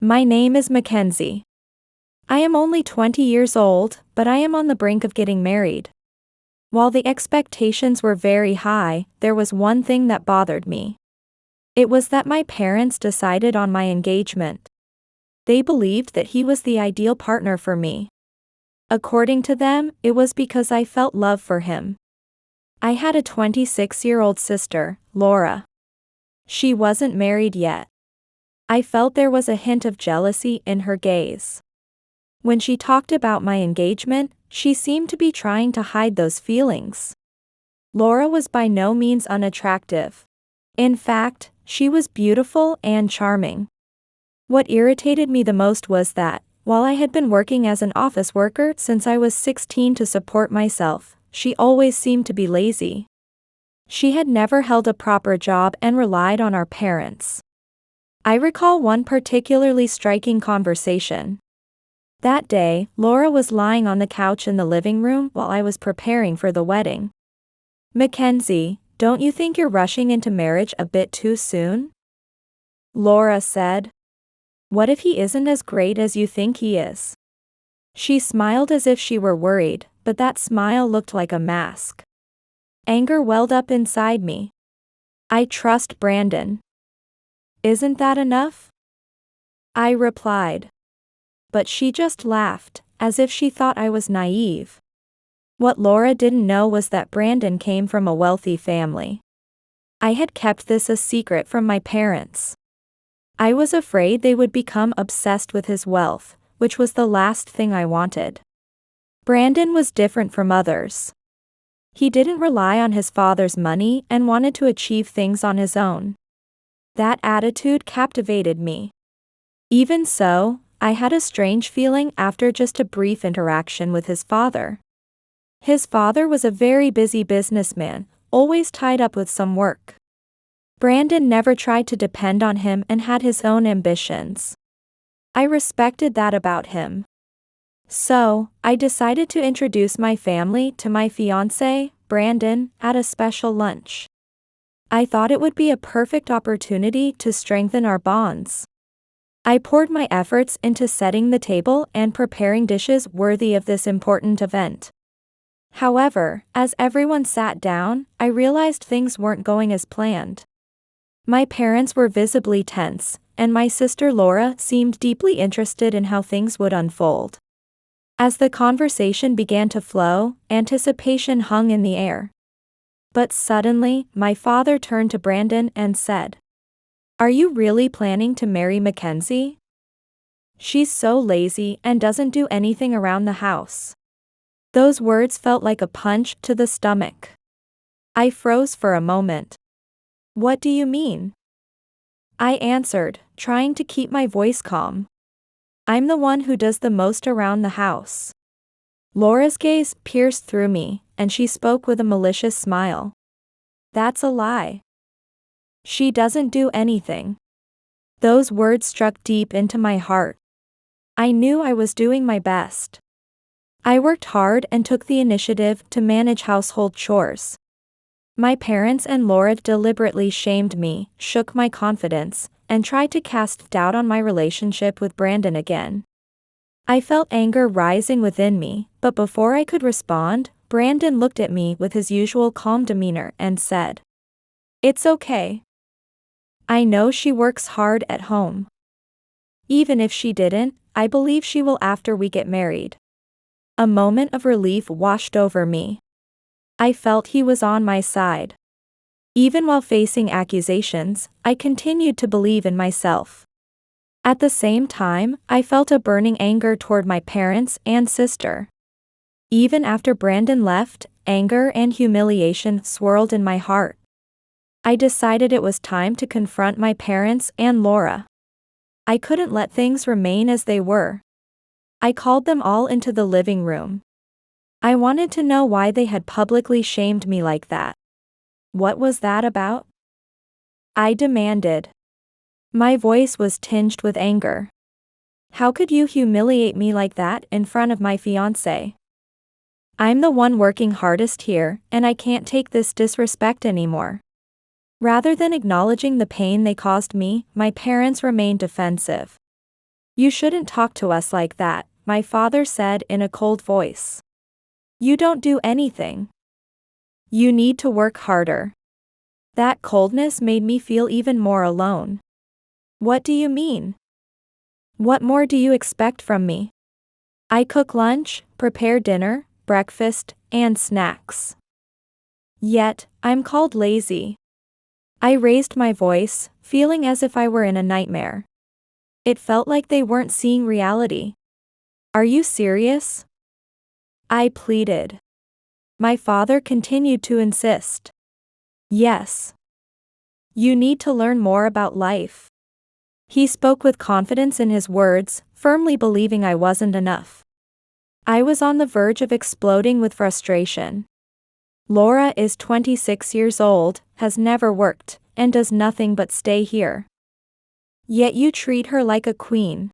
My name is Mackenzie. I am only 20 years old, but I am on the brink of getting married. While the expectations were very high, there was one thing that bothered me. It was that my parents decided on my engagement. They believed that he was the ideal partner for me. According to them, it was because I felt love for him. I had a 26-year-old sister, Laura. She wasn't married yet. I felt there was a hint of jealousy in her gaze. When she talked about my engagement, she seemed to be trying to hide those feelings. Laura was by no means unattractive. In fact, she was beautiful and charming. What irritated me the most was that, while I had been working as an office worker since I was 16 to support myself, she always seemed to be lazy. She had never held a proper job and relied on our parents. I recall one particularly striking conversation. That day, Laura was lying on the couch in the living room while I was preparing for the wedding. "Mackenzie, don't you think you're rushing into marriage a bit too soon?" Laura said. "What if he isn't as great as you think he is?" She smiled as if she were worried, but that smile looked like a mask. Anger welled up inside me. "I trust Brandon. Isn't that enough?" I replied. But she just laughed, as if she thought I was naive. What Laura didn't know was that Brandon came from a wealthy family. I had kept this a secret from my parents. I was afraid they would become obsessed with his wealth, which was the last thing I wanted. Brandon was different from others. He didn't rely on his father's money and wanted to achieve things on his own. That attitude captivated me. Even so, I had a strange feeling after just a brief interaction with his father. His father was a very busy businessman, always tied up with some work. Brandon never tried to depend on him and had his own ambitions. I respected that about him. So, I decided to introduce my family to my fiancé, Brandon, at a special lunch. I thought it would be a perfect opportunity to strengthen our bonds. I poured my efforts into setting the table and preparing dishes worthy of this important event. However, as everyone sat down, I realized things weren't going as planned. My parents were visibly tense, and my sister Laura seemed deeply interested in how things would unfold. As the conversation began to flow, anticipation hung in the air. But suddenly, my father turned to Brandon and said, "Are you really planning to marry Mackenzie? She's so lazy and doesn't do anything around the house." Those words felt like a punch to the stomach. I froze for a moment. "What do you mean?" I answered, trying to keep my voice calm. "I'm the one who does the most around the house." Laura's gaze pierced through me, and she spoke with a malicious smile. "That's a lie. She doesn't do anything." Those words struck deep into my heart. I knew I was doing my best. I worked hard and took the initiative to manage household chores. My parents and Laura deliberately shamed me, shook my confidence, and tried to cast doubt on my relationship with Brandon again. I felt anger rising within me, but before I could respond, Brandon looked at me with his usual calm demeanor and said, "It's okay. I know she works hard at home. Even if she didn't, I believe she will after we get married." A moment of relief washed over me. I felt he was on my side. Even while facing accusations, I continued to believe in myself. At the same time, I felt a burning anger toward my parents and sister. Even after Brandon left, anger and humiliation swirled in my heart. I decided it was time to confront my parents and Laura. I couldn't let things remain as they were. I called them all into the living room. I wanted to know why they had publicly shamed me like that. What was that about? I demanded. My voice was tinged with anger. "How could you humiliate me like that in front of my fiancé? I'm the one working hardest here, and I can't take this disrespect anymore." Rather than acknowledging the pain they caused me, my parents remained defensive. You shouldn't talk to us like that, my father said in a cold voice. You don't do anything. You need to work harder. That coldness made me feel even more alone. What do you mean? What more do you expect from me? I cook lunch, prepare dinner, breakfast, and snacks. Yet, I'm called lazy. I raised my voice, feeling as if I were in a nightmare. It felt like they weren't seeing reality. Are you serious? I pleaded. My father continued to insist. Yes. You need to learn more about life. He spoke with confidence in his words, firmly believing I wasn't enough. I was on the verge of exploding with frustration. Laura is 26 years old, has never worked, and does nothing but stay here. Yet you treat her like a queen.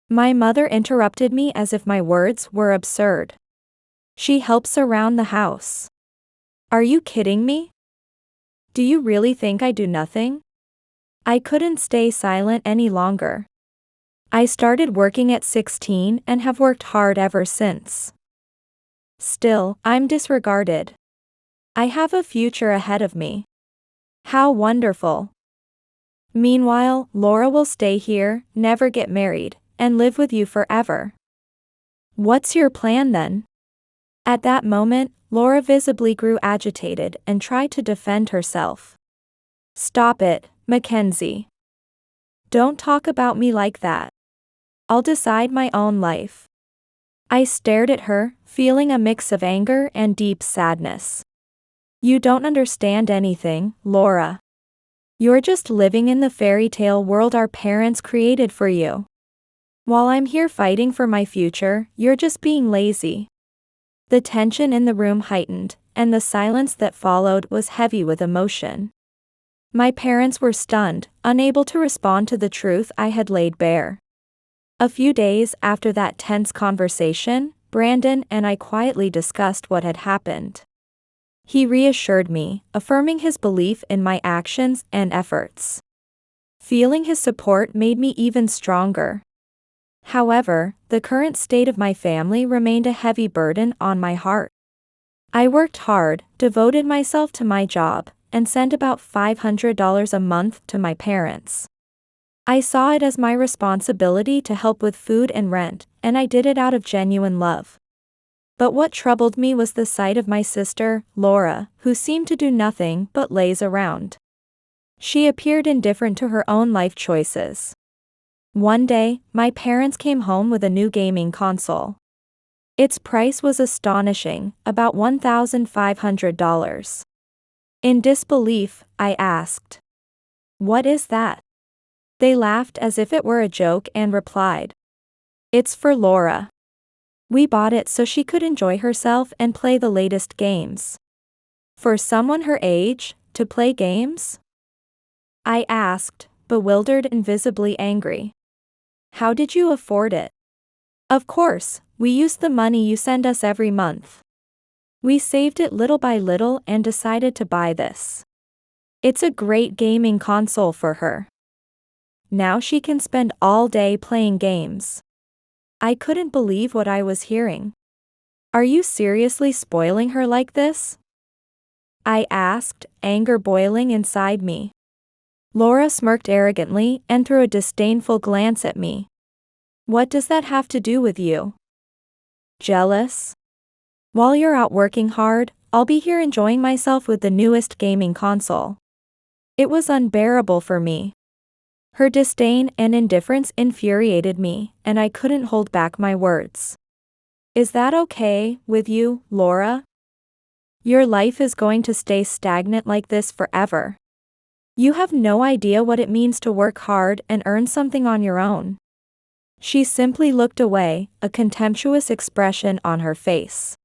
My mother interrupted me as if my words were absurd. She helps around the house. Are you kidding me? Do you really think I do nothing? I couldn't stay silent any longer. I started working at 16 and have worked hard ever since. Still, I'm disregarded. I have a future ahead of me. How wonderful. Meanwhile, Laura will stay here, never get married, and live with you forever. What's your plan then? At that moment, Laura visibly grew agitated and tried to defend herself. Stop it, Mackenzie. Don't talk about me like that. I'll decide my own life. I stared at her, feeling a mix of anger and deep sadness. You don't understand anything, Laura. You're just living in the fairy tale world our parents created for you. While I'm here fighting for my future, you're just being lazy. The tension in the room heightened, and the silence that followed was heavy with emotion. My parents were stunned, unable to respond to the truth I had laid bare. A few days after that tense conversation, Brandon and I quietly discussed what had happened. He reassured me, affirming his belief in my actions and efforts. Feeling his support made me even stronger. However, the current state of my family remained a heavy burden on my heart. I worked hard, devoted myself to my job, and sent about $500 a month to my parents. I saw it as my responsibility to help with food and rent, and I did it out of genuine love. But what troubled me was the sight of my sister, Laura, who seemed to do nothing but laze around. She appeared indifferent to her own life choices. One day, my parents came home with a new gaming console. Its price was astonishing, about $1,500. In disbelief, I asked, "What is that?" They laughed as if it were a joke and replied, "It's for Laura. We bought it so she could enjoy herself and play the latest games." For someone her age, to play games? I asked, bewildered and visibly angry. How did you afford it? Of course, we used the money you send us every month. We saved it little by little and decided to buy this. It's a great gaming console for her. Now she can spend all day playing games. I couldn't believe what I was hearing. Are you seriously spoiling her like this? I asked, anger boiling inside me. Laura smirked arrogantly and threw a disdainful glance at me. What does that have to do with you? Jealous? While you're out working hard, I'll be here enjoying myself with the newest gaming console. It was unbearable for me. Her disdain and indifference infuriated me, and I couldn't hold back my words. Is that okay with you, Laura? Your life is going to stay stagnant like this forever. You have no idea what it means to work hard and earn something on your own. She simply looked away, a contemptuous expression on her face.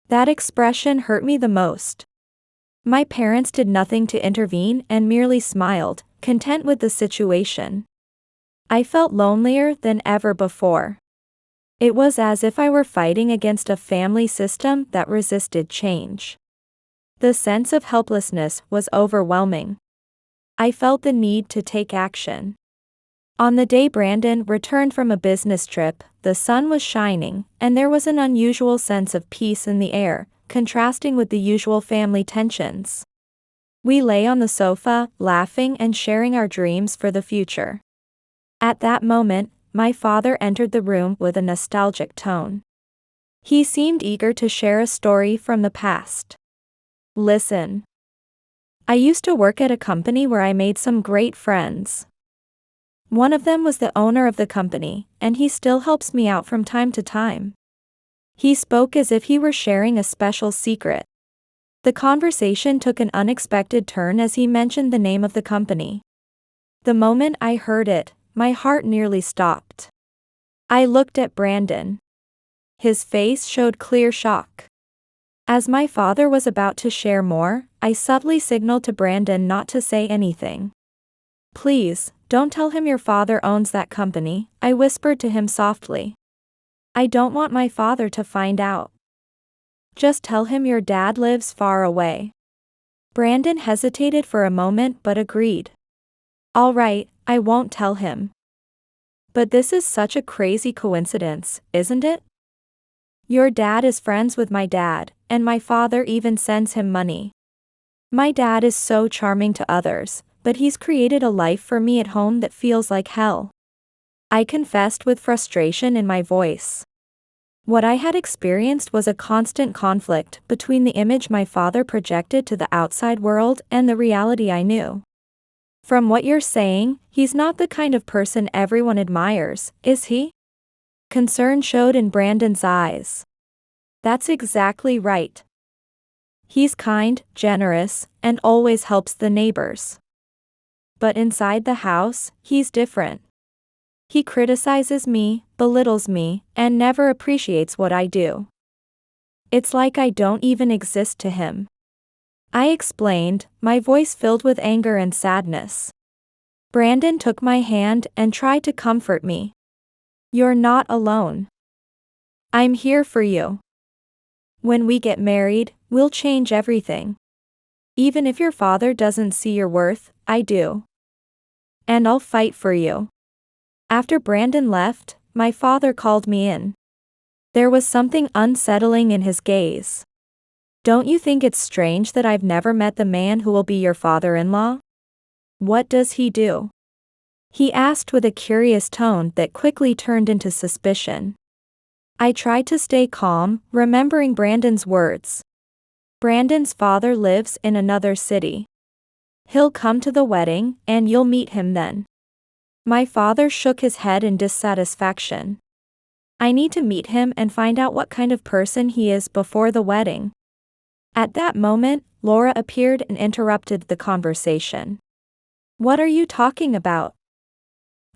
That expression hurt me the most. My parents did nothing to intervene and merely smiled, content with the situation. I felt lonelier than ever before. It was as if I were fighting against a family system that resisted change. The sense of helplessness was overwhelming. I felt the need to take action. On the day Brandon returned from a business trip, the sun was shining, and there was an unusual sense of peace in the air, contrasting with the usual family tensions. We lay on the sofa, laughing and sharing our dreams for the future. At that moment, my father entered the room with a nostalgic tone. He seemed eager to share a story from the past. Listen. I used to work at a company where I made some great friends. One of them was the owner of the company, and he still helps me out from time to time. He spoke as if he were sharing a special secret. The conversation took an unexpected turn as he mentioned the name of the company. The moment I heard it, my heart nearly stopped. I looked at Brandon. His face showed clear shock. As my father was about to share more, I subtly signaled to Brandon not to say anything. Please, don't tell him your father owns that company, I whispered to him softly. I don't want my father to find out. Just tell him your dad lives far away. Brandon hesitated for a moment but agreed. All right, I won't tell him. But this is such a crazy coincidence, isn't it? Your dad is friends with my dad, and my father even sends him money. My dad is so charming to others, but he's created a life for me at home that feels like hell. I confessed with frustration in my voice. What I had experienced was a constant conflict between the image my father projected to the outside world and the reality I knew. From what you're saying, he's not the kind of person everyone admires, is he? Concern showed in Brandon's eyes. That's exactly right. He's kind, generous, and always helps the neighbors. But inside the house, he's different. He criticizes me, belittles me, and never appreciates what I do. It's like I don't even exist to him. I explained, my voice filled with anger and sadness. Brandon took my hand and tried to comfort me. You're not alone. I'm here for you. When we get married, we'll change everything. Even if your father doesn't see your worth, I do. And I'll fight for you. After Brandon left, my father called me in. There was something unsettling in his gaze. Don't you think it's strange that I've never met the man who will be your father-in-law? What does he do? He asked with a curious tone that quickly turned into suspicion. I tried to stay calm, remembering Brandon's words. Brandon's father lives in another city. He'll come to the wedding, and you'll meet him then. My father shook his head in dissatisfaction. I need to meet him and find out what kind of person he is before the wedding. At that moment, Laura appeared and interrupted the conversation. What are you talking about?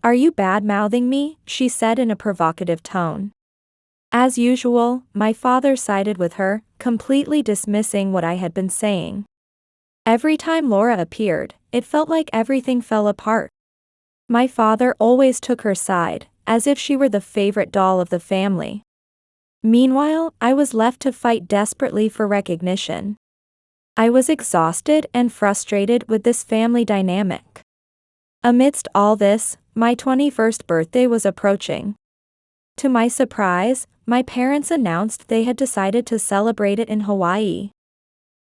Are you bad-mouthing me? She said in a provocative tone. As usual, my father sided with her, completely dismissing what I had been saying. Every time Laura appeared, it felt like everything fell apart. My father always took her side, as if she were the favorite doll of the family. Meanwhile, I was left to fight desperately for recognition. I was exhausted and frustrated with this family dynamic. Amidst all this, my 21st birthday was approaching. To my surprise, my parents announced they had decided to celebrate it in Hawaii.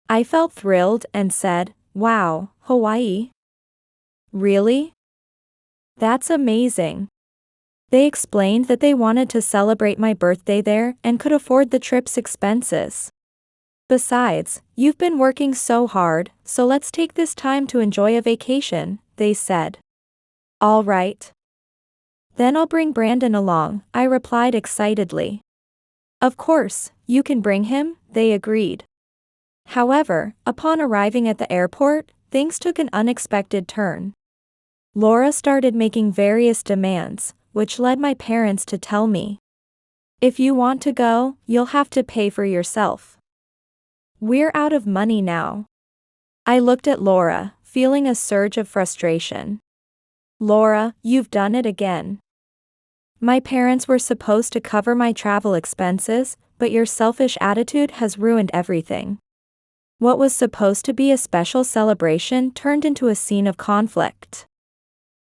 I felt thrilled and said, "Wow, Hawaii? Really? That's amazing." They explained that they wanted to celebrate my birthday there and could afford the trip's expenses. Besides, you've been working so hard, so let's take this time to enjoy a vacation, they said. All right. Then I'll bring Brandon along, I replied excitedly. Of course, you can bring him, they agreed. However, upon arriving at the airport, things took an unexpected turn. Laura started making various demands, which led my parents to tell me, if you want to go, you'll have to pay for yourself. We're out of money now. I looked at Laura, feeling a surge of frustration. Laura, you've done it again. My parents were supposed to cover my travel expenses, but your selfish attitude has ruined everything. What was supposed to be a special celebration turned into a scene of conflict.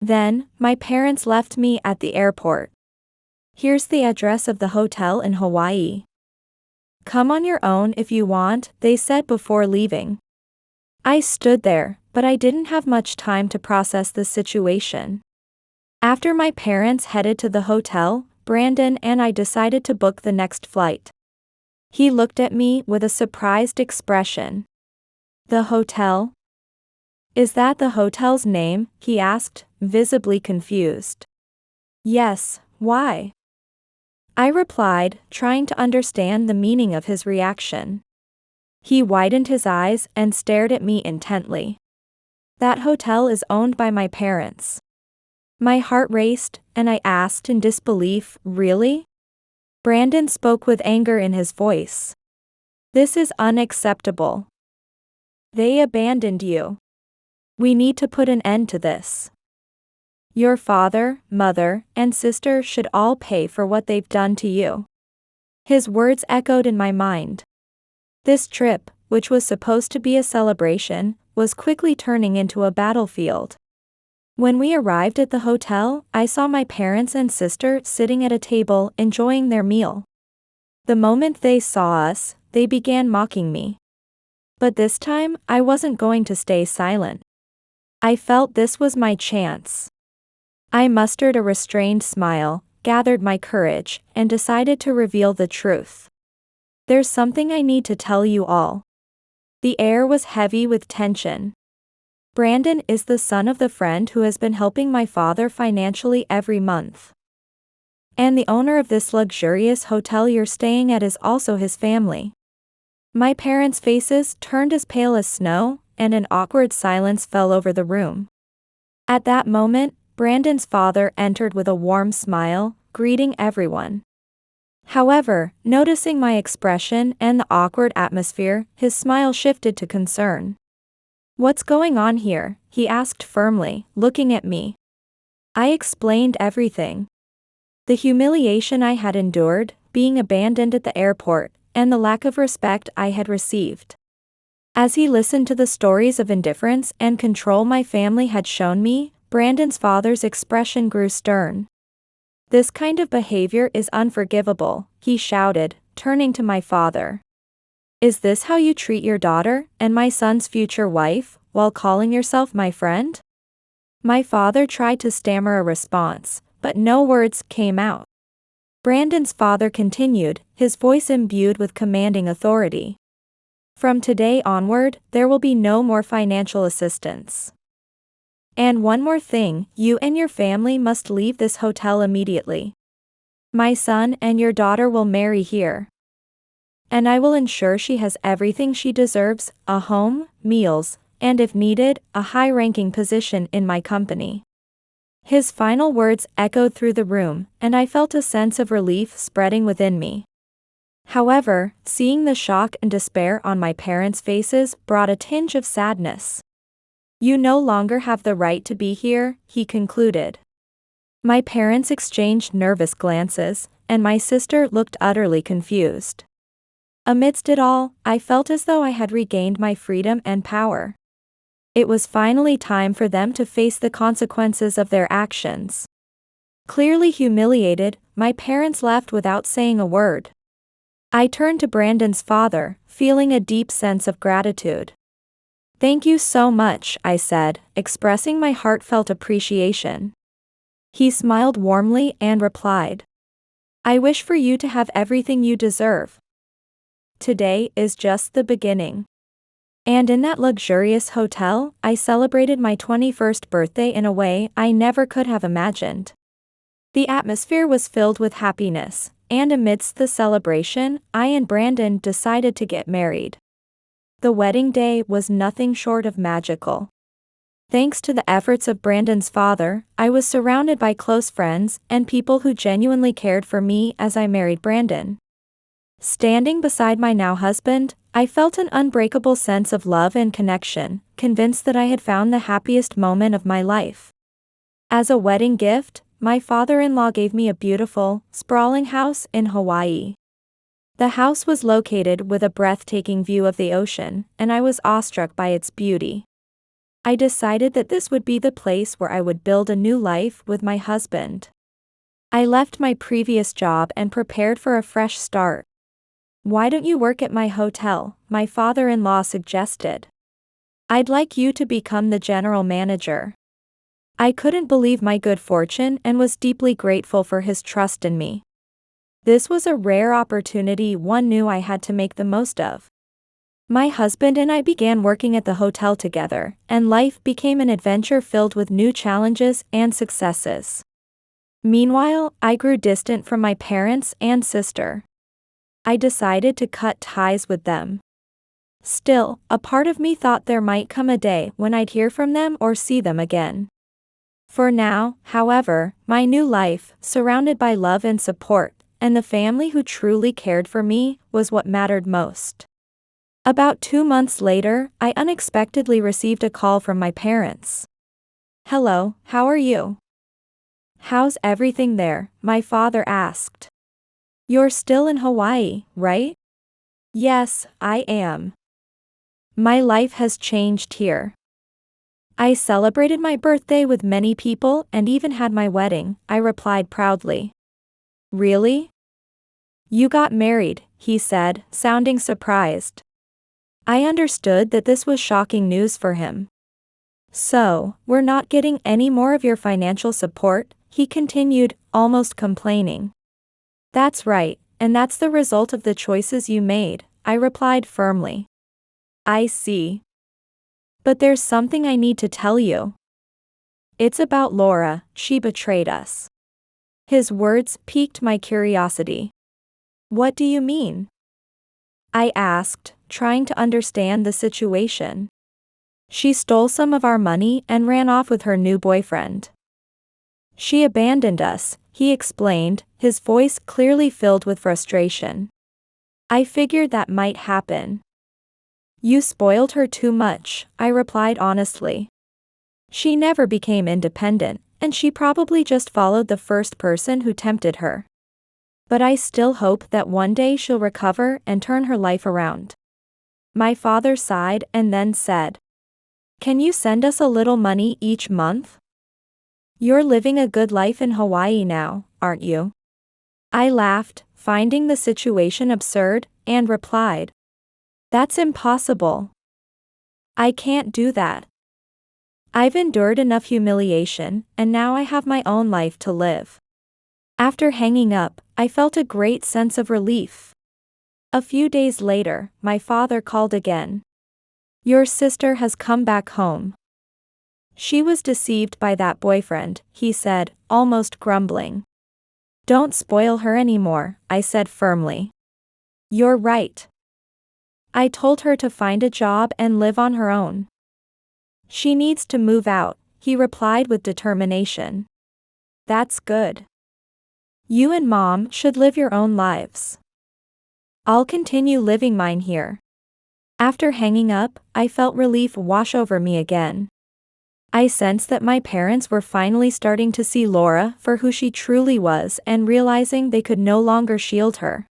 Then, my parents left me at the airport. Here's the address of the hotel in Hawaii. Come on your own if you want, they said before leaving. I stood there, but I didn't have much time to process the situation. After my parents headed to the hotel, Brandon and I decided to book the next flight. He looked at me with a surprised expression. The hotel? Is that the hotel's name? He asked, visibly confused. Yes, why? I replied, trying to understand the meaning of his reaction. He widened his eyes and stared at me intently. That hotel is owned by my parents. My heart raced, and I asked in disbelief, really? Brandon spoke with anger in his voice. This is unacceptable. They abandoned you. We need to put an end to this. Your father, mother, and sister should all pay for what they've done to you. His words echoed in my mind. This trip, which was supposed to be a celebration, was quickly turning into a battlefield. When we arrived at the hotel, I saw my parents and sister sitting at a table enjoying their meal. The moment they saw us, they began mocking me. But this time, I wasn't going to stay silent. I felt this was my chance. I mustered a restrained smile, gathered my courage, and decided to reveal the truth. There's something I need to tell you all. The air was heavy with tension. Brandon is the son of the friend who has been helping my father financially every month. And the owner of this luxurious hotel you're staying at is also his family. My parents' faces turned as pale as snow, and an awkward silence fell over the room. At that moment, Brandon's father entered with a warm smile, greeting everyone. However, noticing my expression and the awkward atmosphere, his smile shifted to concern. What's going on here? He asked firmly, looking at me. I explained everything. The humiliation I had endured, being abandoned at the airport, and the lack of respect I had received. As he listened to the stories of indifference and control my family had shown me, Brandon's father's expression grew stern. This kind of behavior is unforgivable, he shouted, turning to my father. Is this how you treat your daughter and my son's future wife, while calling yourself my friend? My father tried to stammer a response, but no words came out. Brandon's father continued, his voice imbued with commanding authority. From today onward, there will be no more financial assistance. And one more thing, you and your family must leave this hotel immediately. My son and your daughter will marry here. And I will ensure she has everything she deserves, a home, meals, and if needed, a high-ranking position in my company. His final words echoed through the room, and I felt a sense of relief spreading within me. However, seeing the shock and despair on my parents' faces brought a tinge of sadness. You no longer have the right to be here, he concluded. My parents exchanged nervous glances, and my sister looked utterly confused. Amidst it all, I felt as though I had regained my freedom and power. It was finally time for them to face the consequences of their actions. Clearly humiliated, my parents left without saying a word. I turned to Brandon's father, feeling a deep sense of gratitude. Thank you so much, I said, expressing my heartfelt appreciation. He smiled warmly and replied, I wish for you to have everything you deserve. Today is just the beginning. And in that luxurious hotel, I celebrated my 21st birthday in a way I never could have imagined. The atmosphere was filled with happiness, and amidst the celebration, I and Brandon decided to get married. The wedding day was nothing short of magical. Thanks to the efforts of Brandon's father, I was surrounded by close friends and people who genuinely cared for me as I married Brandon. Standing beside my now husband, I felt an unbreakable sense of love and connection, convinced that I had found the happiest moment of my life. As a wedding gift, my father-in-law gave me a beautiful, sprawling house in Hawaii. The house was located with a breathtaking view of the ocean, and I was awestruck by its beauty. I decided that this would be the place where I would build a new life with my husband. I left my previous job and prepared for a fresh start. "Why don't you work at my hotel?" my father-in-law suggested. "I'd like you to become the general manager." I couldn't believe my good fortune and was deeply grateful for his trust in me. This was a rare opportunity one knew I had to make the most of. My husband and I began working at the hotel together, and life became an adventure filled with new challenges and successes. Meanwhile, I grew distant from my parents and sister. I decided to cut ties with them. Still, a part of me thought there might come a day when I'd hear from them or see them again. For now, however, my new life, surrounded by love and support, and the family who truly cared for me, was what mattered most. About 2 months later, I unexpectedly received a call from my parents. "Hello, how are you? How's everything there?" my father asked. "You're still in Hawaii, right?" "Yes, I am. My life has changed here. I celebrated my birthday with many people and even had my wedding," I replied proudly. "Really? You got married," he said, sounding surprised. I understood that this was shocking news for him. "So, we're not getting any more of your financial support?" he continued, almost complaining. "That's right, and that's the result of the choices you made," I replied firmly. "I see. But there's something I need to tell you. It's about Laura. She betrayed us." His words piqued my curiosity. "What do you mean?" I asked, trying to understand the situation. "She stole some of our money and ran off with her new boyfriend. She abandoned us," he explained, his voice clearly filled with frustration. "I figured that might happen." "You spoiled her too much," I replied honestly. "She never became independent, and she probably just followed the first person who tempted her. But I still hope that one day she'll recover and turn her life around." My father sighed and then said, "Can you send us a little money each month? You're living a good life in Hawaii now, aren't you?" I laughed, finding the situation absurd, and replied, "That's impossible. I can't do that. I've endured enough humiliation, and now I have my own life to live." After hanging up, I felt a great sense of relief. A few days later, my father called again. "Your sister has come back home. She was deceived by that boyfriend," he said, almost grumbling. "Don't spoil her anymore," I said firmly. "You're right. I told her to find a job and live on her own." "She needs to move out," he replied with determination. "That's good. You and Mom should live your own lives. I'll continue living mine here." After hanging up, I felt relief wash over me again. I sensed that my parents were finally starting to see Laura for who she truly was and realizing they could no longer shield her.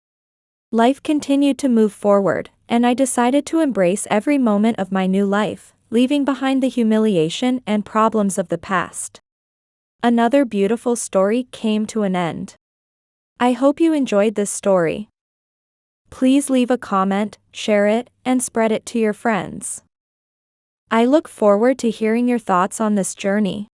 Life continued to move forward, and I decided to embrace every moment of my new life, leaving behind the humiliation and problems of the past. Another beautiful story came to an end. I hope you enjoyed this story. Please leave a comment, share it, and spread it to your friends. I look forward to hearing your thoughts on this journey.